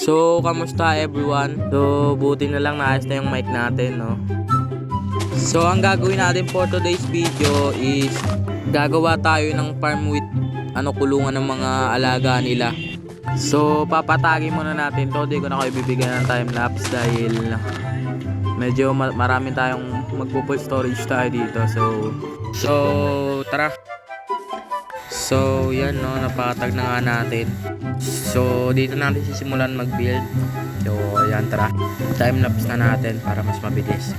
So, kamusta everyone? So, buti na lang naayos na yung mic natin, no? So, ang gagawin natin for today's video is gagawa tayo ng farm with kulungan ng mga alaga nila. So, papatagin muna natin to. Di ko na kayo bibigyan ng time lapse dahil medyo marami tayong magpo-full storage tayo dito. So, tara. So, yan, no, napatag na nga natin. So, dito natin sisimulan mag-build. So, ayan, tara. Time lapse na natin para mas mabilis.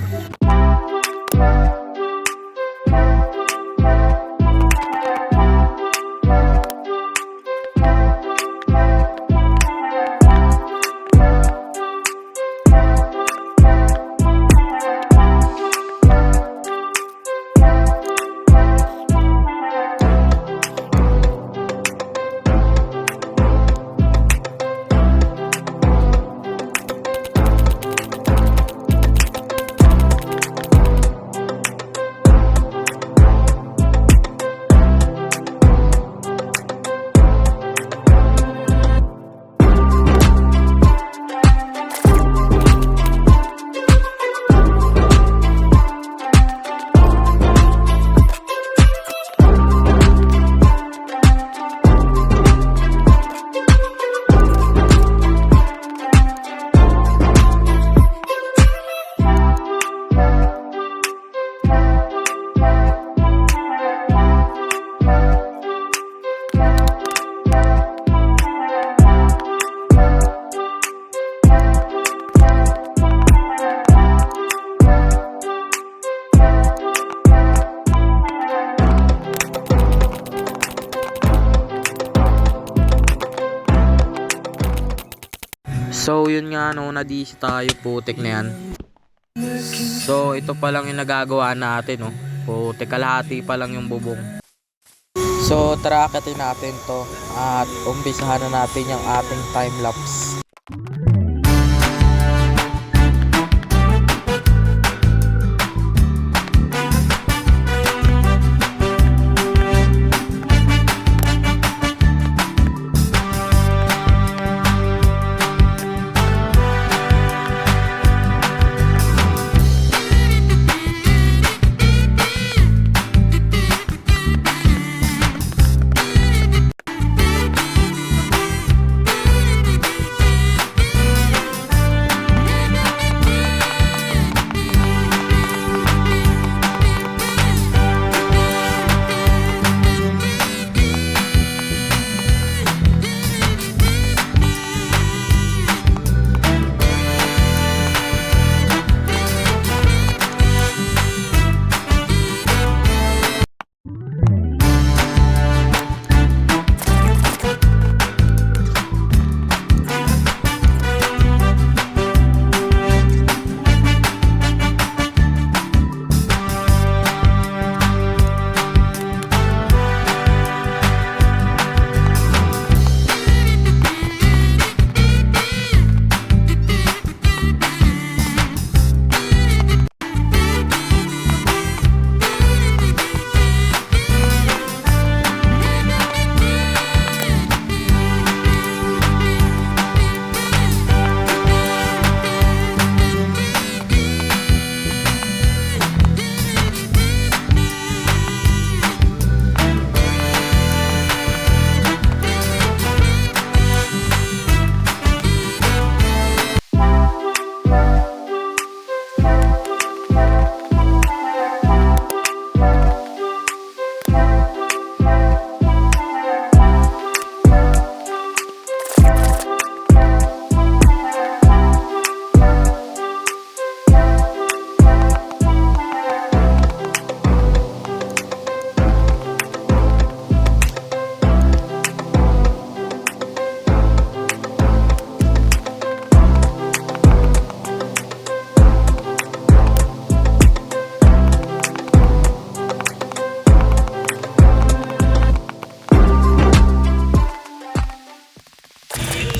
So, yun nga, no, na-DC tayo, putik na yan. So, ito pa lang yung nagagawa natin, no. Putik, kalahati pa lang yung bubong. So, tara, akitin natin to at umpisahan na natin yung ating time lapse.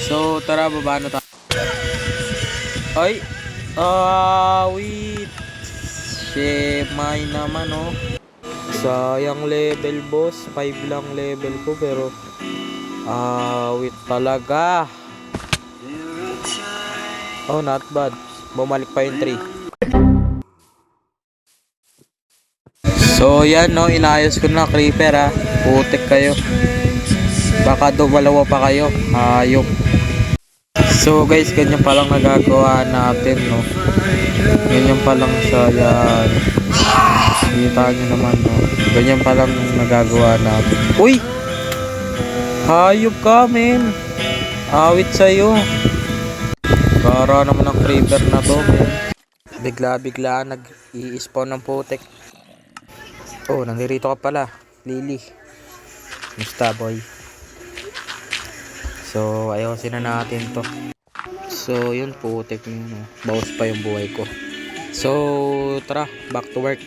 So, tara, baba na tayo. Ay! Wait! Shemay naman, oh. Sayang level, boss. 5 lang level ko, pero wait talaga. Oh, not bad. Bumalik pa yung 3. So, yan no. Inayos ko na creeper ha. Putik kayo. Baka dumalawa pa kayo. Hayop. So, guys, ganyan palang nagagawa natin no. Ganyan palang siya. Yan. Kita nyo naman no. Ganyan palang nagagawa natin. Uy! Hayop ka, men. Awit sa'yo. Kara naman ang creeper na to, men. Bigla-bigla nag-i-spawn ng putik. Oh, nandito ka pala. Lily. Musta, boy? So, ayusin na natin to. So, yun putik nyo. No? Bawas pa yung buhay ko. So, tara. Back to work.